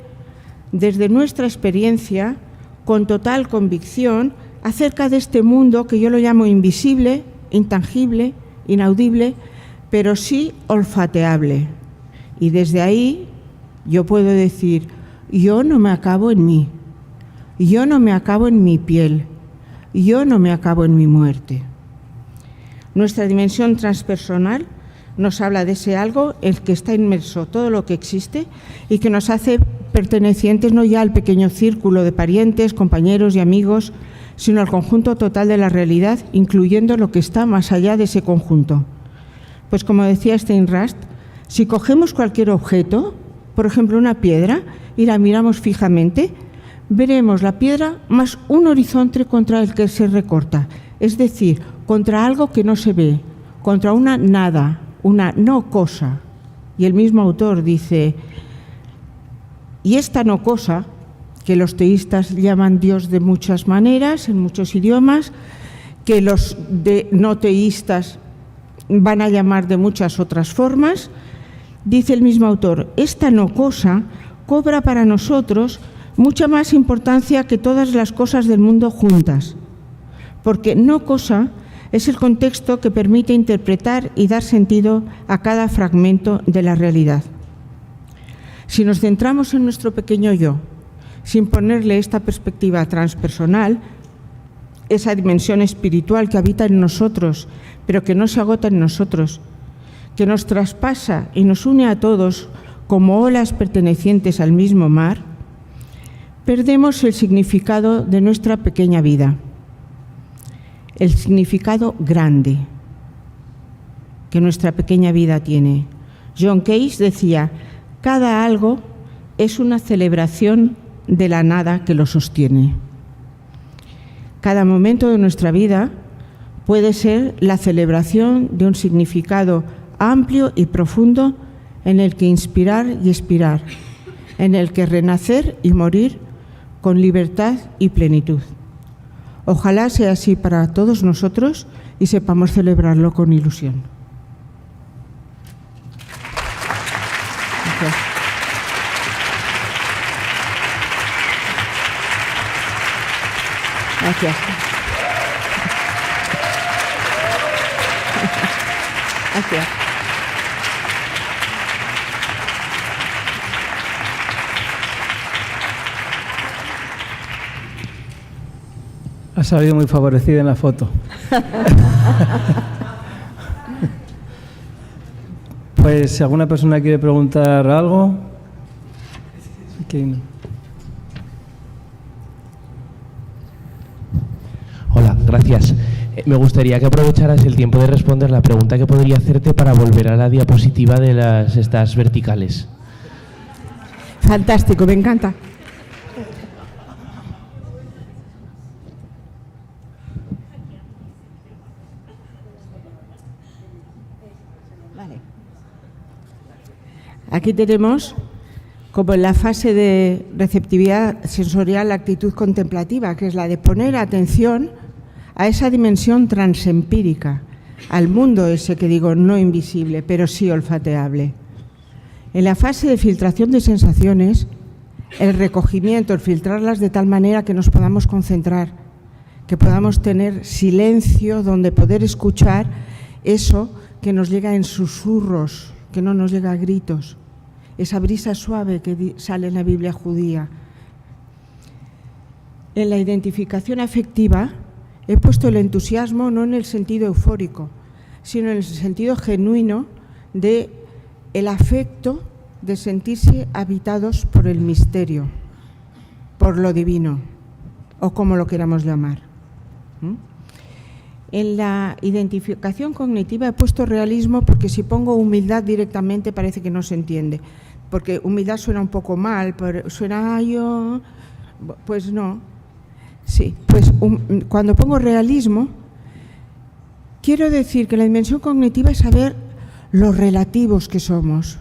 desde nuestra experiencia, con total convicción, acerca de este mundo que yo lo llamo invisible, intangible, inaudible, pero sí olfateable. Y desde ahí yo puedo decir: yo no me acabo en mí, yo no me acabo en mi piel, yo no me acabo en mi muerte. Nuestra dimensión transpersonal nos habla de ese algo en el que está inmerso todo lo que existe y que nos hace pertenecientes no ya al pequeño círculo de parientes, compañeros y amigos, sino al conjunto total de la realidad, incluyendo lo que está más allá de ese conjunto. Pues como decía Steinrast, si cogemos cualquier objeto, por ejemplo una piedra, y la miramos fijamente, veremos la piedra más un horizonte contra el que se recorta, es decir, contra algo que no se ve, contra una nada, una no cosa. Y el mismo autor dice: y esta no cosa, que los teístas llaman Dios de muchas maneras, en muchos idiomas, que los no teístas van a llamar de muchas otras formas, dice el mismo autor: esta no cosa cobra para nosotros mucha más importancia que todas las cosas del mundo juntas, porque no cosa es el contexto que permite interpretar y dar sentido a cada fragmento de la realidad. Si nos centramos en nuestro pequeño yo, sin ponerle esta perspectiva transpersonal, esa dimensión espiritual que habita en nosotros, pero que no se agota en nosotros, que nos traspasa y nos une a todos como olas pertenecientes al mismo mar, perdemos el significado de nuestra pequeña vida, el significado grande que nuestra pequeña vida tiene. John Cage decía: cada algo es una celebración de la nada que lo sostiene. Cada momento de nuestra vida puede ser la celebración de un significado amplio y profundo en el que inspirar y expirar, en el que renacer y morir con libertad y plenitud. Ojalá sea así para todos nosotros y sepamos celebrarlo con ilusión. Gracias. Gracias. Gracias. Ha salido muy favorecida en la foto. Pues si alguna persona quiere preguntar algo. Hola, gracias. Me gustaría que aprovecharas el tiempo de responder la pregunta que podría hacerte para volver a la diapositiva de estas verticales. Fantástico, me encanta. Aquí tenemos, como en la fase de receptividad sensorial, la actitud contemplativa, que es la de poner atención a esa dimensión transempírica, al mundo ese que digo no invisible, pero sí olfateable. En la fase de filtración de sensaciones, el recogimiento, el filtrarlas de tal manera que nos podamos concentrar, que podamos tener silencio donde poder escuchar eso que nos llega en susurros, que no nos llega a gritos, esa brisa suave que sale en la Biblia judía. En la identificación afectiva he puesto el entusiasmo no en el sentido eufórico, sino en el sentido genuino de el afecto de sentirse habitados por el misterio, por lo divino, o como lo queramos llamar. En la identificación cognitiva he puesto realismo porque si pongo humildad directamente parece que no se entiende, porque humildad suena un poco mal, pero suena yo, pues no. Sí, pues cuando pongo realismo, quiero decir que la dimensión cognitiva es saber lo relativos que somos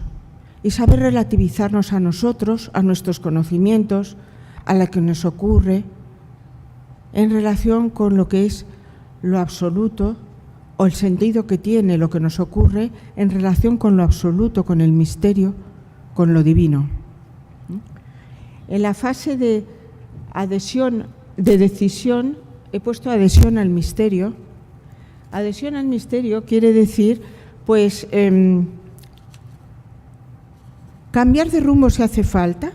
y saber relativizarnos a nosotros, a nuestros conocimientos, a lo que nos ocurre en relación con lo que es lo absoluto o el sentido que tiene lo que nos ocurre en relación con lo absoluto, con el misterio, con lo divino. En la fase de adhesión, de decisión, he puesto adhesión al misterio. Adhesión al misterio quiere decir, pues, cambiar de rumbo si hace falta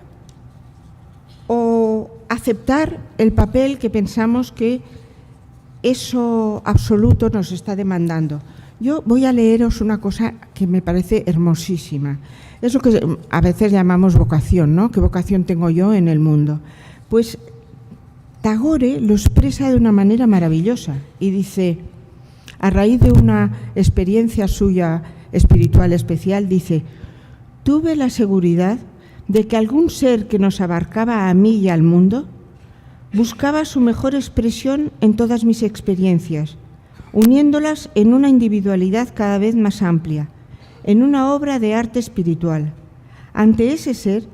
o aceptar el papel que pensamos que eso absoluto nos está demandando. Yo voy a leeros una cosa que me parece hermosísima. Es lo que a veces llamamos vocación, ¿no? ¿Qué vocación tengo yo en el mundo? Pues Tagore lo expresa de una manera maravillosa y dice, a raíz de una experiencia suya espiritual especial, dice: tuve la seguridad de que algún ser que nos abarcaba a mí y al mundo buscaba su mejor expresión en todas mis experiencias, uniéndolas en una individualidad cada vez más amplia, en una obra de arte espiritual. Ante ese ser,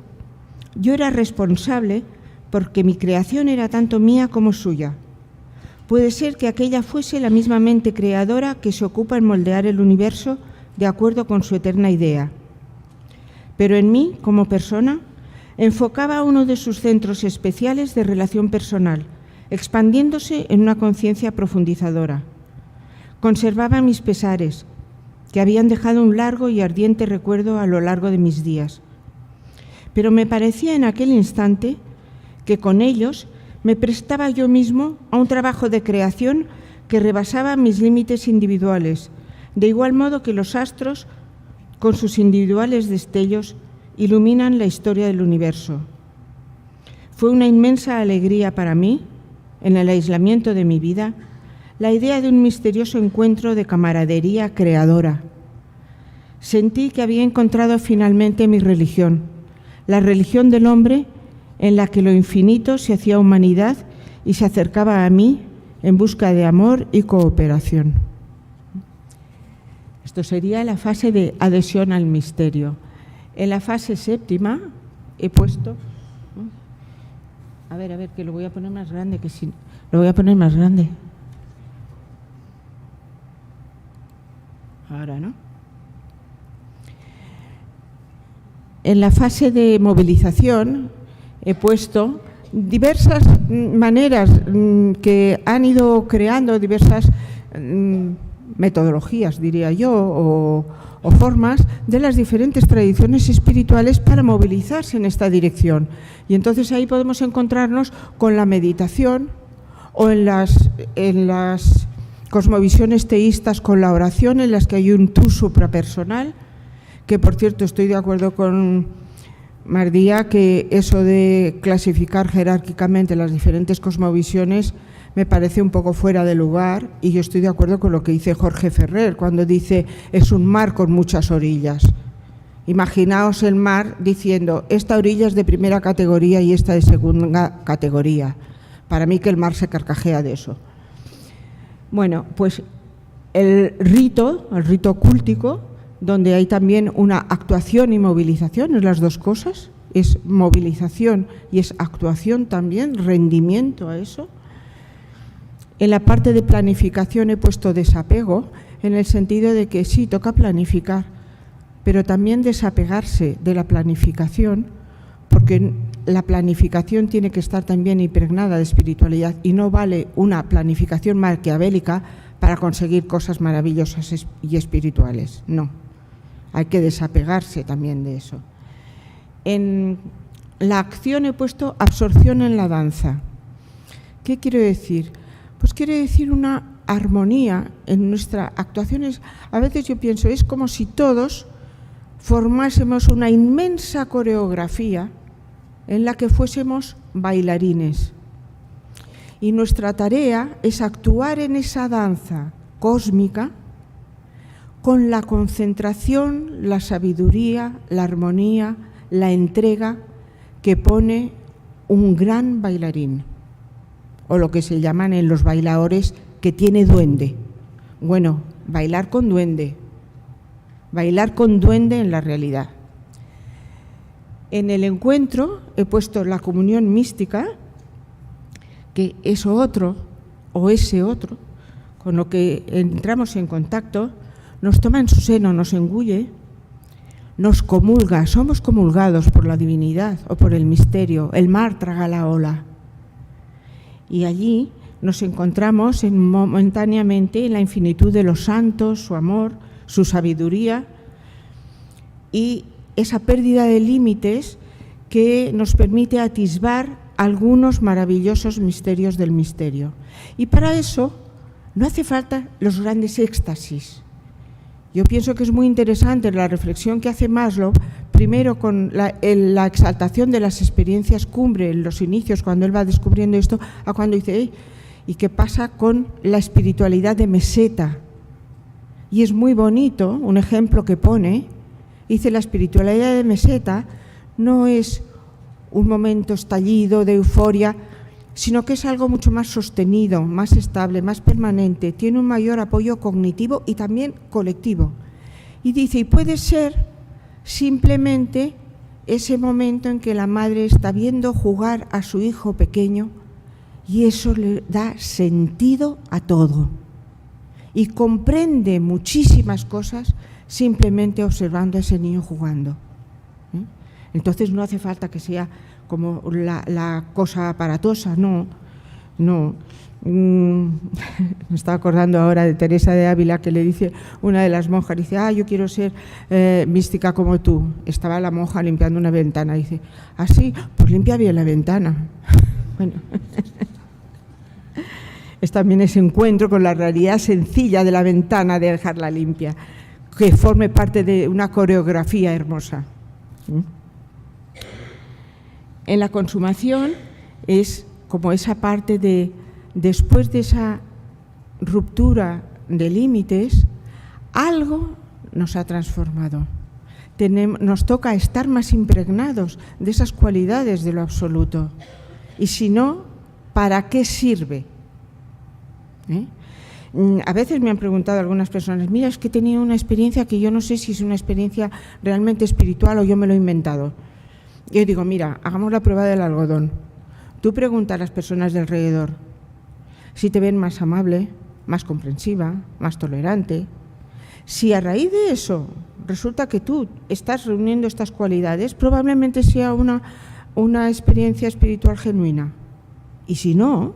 yo era responsable porque mi creación era tanto mía como suya. Puede ser que aquella fuese la misma mente creadora que se ocupa en moldear el universo de acuerdo con su eterna idea. Pero en mí, como persona, enfocaba uno de sus centros especiales de relación personal, expandiéndose en una conciencia profundizadora. Conservaba mis pesares, que habían dejado un largo y ardiente recuerdo a lo largo de mis días. Pero me parecía en aquel instante que con ellos me prestaba yo mismo a un trabajo de creación que rebasaba mis límites individuales, de igual modo que los astros, con sus individuales destellos, iluminan la historia del universo. Fue una inmensa alegría para mí, en el aislamiento de mi vida, la idea de un misterioso encuentro de camaradería creadora. Sentí que había encontrado finalmente mi religión, la religión del hombre en la que lo infinito se hacía humanidad y se acercaba a mí en busca de amor y cooperación. Esto sería la fase de adhesión al misterio. En la fase séptima he puesto... A ver, que lo voy a poner más grande, lo voy a poner más grande. Ahora, ¿no? En la fase de movilización he puesto diversas maneras que han ido creando diversas metodologías, diría yo, o formas de las diferentes tradiciones espirituales para movilizarse en esta dirección. Y entonces ahí podemos encontrarnos con la meditación o en las cosmovisiones teístas con la oración, en las que hay un tú suprapersonal, que por cierto estoy de acuerdo con Mardía que eso de clasificar jerárquicamente las diferentes cosmovisiones me parece un poco fuera de lugar, y yo estoy de acuerdo con lo que dice Jorge Ferrer cuando dice es un mar con muchas orillas. Imaginaos el mar diciendo esta orilla es de primera categoría y esta de segunda categoría. Para mí que el mar se carcajea de eso. Bueno, pues el rito cúltico, donde hay también una actuación y movilización, es las dos cosas, es movilización y es actuación también, rendimiento a eso. En la parte de planificación he puesto desapego, en el sentido de que sí, toca planificar, pero también desapegarse de la planificación, porque la planificación tiene que estar también impregnada de espiritualidad y no vale una planificación maquiavélica para conseguir cosas maravillosas y espirituales, no. Hay que desapegarse también de eso. En la acción he puesto absorción en la danza. ¿Qué quiero decir? Pues quiere decir una armonía en nuestras actuaciones. A veces yo pienso, es como si todos formásemos una inmensa coreografía en la que fuésemos bailarines. Y nuestra tarea es actuar en esa danza cósmica con la concentración, la sabiduría, la armonía, la entrega que pone un gran bailarín, o lo que se llaman en los bailadores que tiene duende. Bueno, bailar con duende en la realidad. En el encuentro he puesto la comunión mística, que eso otro o ese otro con lo que entramos en contacto nos toma en su seno, nos engulle, nos comulga, somos comulgados por la divinidad o por el misterio. El mar traga la ola. Y allí nos encontramos momentáneamente en la infinitud de los santos, su amor, su sabiduría y esa pérdida de límites que nos permite atisbar algunos maravillosos misterios del misterio. Y para eso no hace falta los grandes éxtasis. Yo pienso que es muy interesante la reflexión que hace Maslow, primero con la exaltación de las experiencias cumbre en los inicios, cuando él va descubriendo esto, a cuando dice, ¿y qué pasa con la espiritualidad de meseta? Y es muy bonito, un ejemplo que pone, dice, la espiritualidad de meseta no es un momento estallido de euforia, sino que es algo mucho más sostenido, más estable, más permanente, tiene un mayor apoyo cognitivo y también colectivo. Y dice, y puede ser simplemente ese momento en que la madre está viendo jugar a su hijo pequeño y eso le da sentido a todo. Y comprende muchísimas cosas simplemente observando a ese niño jugando. Entonces no hace falta que sea como la cosa aparatosa, no. Me estaba acordando ahora de Teresa de Ávila, que le dice una de las monjas, dice, yo quiero ser mística como tú. Estaba la monja limpiando una ventana, dice, sí, pues limpia bien la ventana. Bueno, es también ese encuentro con la realidad sencilla de la ventana, de dejarla limpia, que forme parte de una coreografía hermosa. En la consumación es como esa parte de, después de esa ruptura de límites, algo nos ha transformado. nos toca estar más impregnados de esas cualidades de lo absoluto. Y si no, ¿para qué sirve? A veces me han preguntado algunas personas, mira, es que he tenido una experiencia que yo no sé si es una experiencia realmente espiritual o yo me lo he inventado. Yo digo, mira, hagamos la prueba del algodón. Tú pregunta a las personas de alrededor si te ven más amable, más comprensiva, más tolerante. Si a raíz de eso resulta que tú estás reuniendo estas cualidades, probablemente sea una experiencia espiritual genuina. Y si no,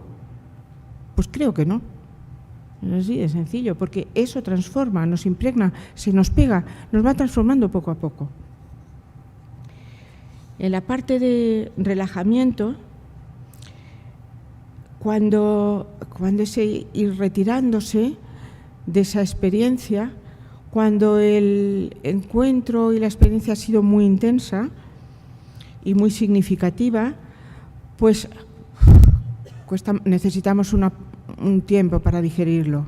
pues creo que no. Es así de sencillo, porque eso transforma, nos impregna, se nos pega, nos va transformando poco a poco. En la parte de relajamiento, cuando ese ir retirándose de esa experiencia, cuando el encuentro y la experiencia ha sido muy intensa y muy significativa, pues necesitamos un tiempo para digerirlo.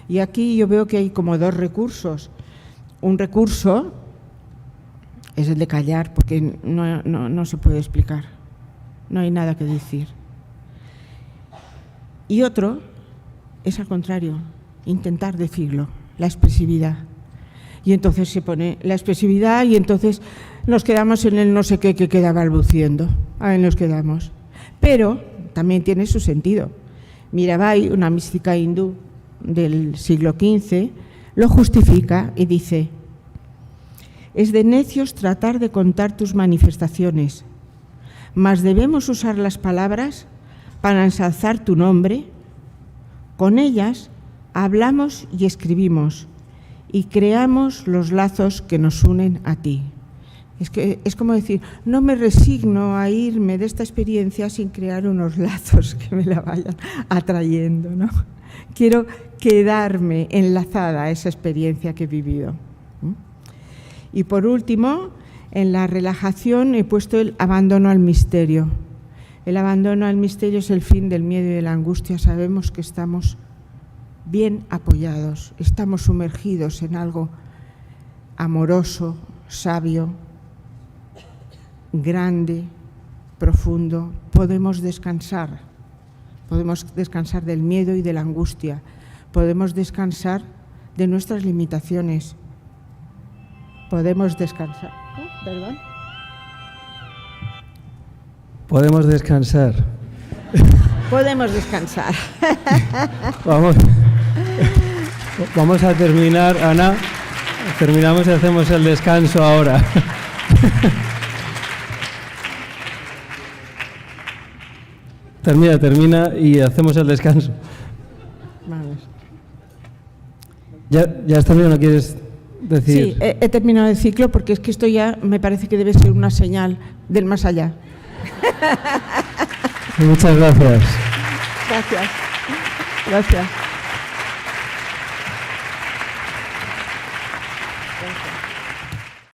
Y aquí yo veo que hay como dos recursos. Un recurso es el de callar, porque no se puede explicar, no hay nada que decir. Y otro es al contrario, intentar decirlo, la expresividad. Y entonces se pone la expresividad y entonces nos quedamos en el no sé qué que queda balbuciendo. Ahí nos quedamos. Pero también tiene su sentido. Mirabai, una mística hindú del siglo XV, lo justifica y dice: es de necios tratar de contar tus manifestaciones, mas debemos usar las palabras para ensalzar tu nombre. Con ellas hablamos y escribimos y creamos los lazos que nos unen a ti. Es como decir, no me resigno a irme de esta experiencia sin crear unos lazos que me la vayan atrayendo, ¿no? Quiero quedarme enlazada a esa experiencia que he vivido. Y por último, en la relajación he puesto el abandono al misterio. El abandono al misterio es el fin del miedo y de la angustia. Sabemos que estamos bien apoyados, estamos sumergidos en algo amoroso, sabio, grande, profundo. Podemos descansar del miedo y de la angustia, podemos descansar de nuestras limitaciones, podemos descansar. ¿Perdón? Podemos descansar. Podemos descansar. Vamos a terminar, Ana. Terminamos y hacemos el descanso ahora. Termina y hacemos el descanso. Vamos. ¿Ya has terminado? ¿No quieres decir? Sí, he terminado el ciclo porque es que esto ya me parece que debe ser una señal del más allá. Muchas gracias. Gracias.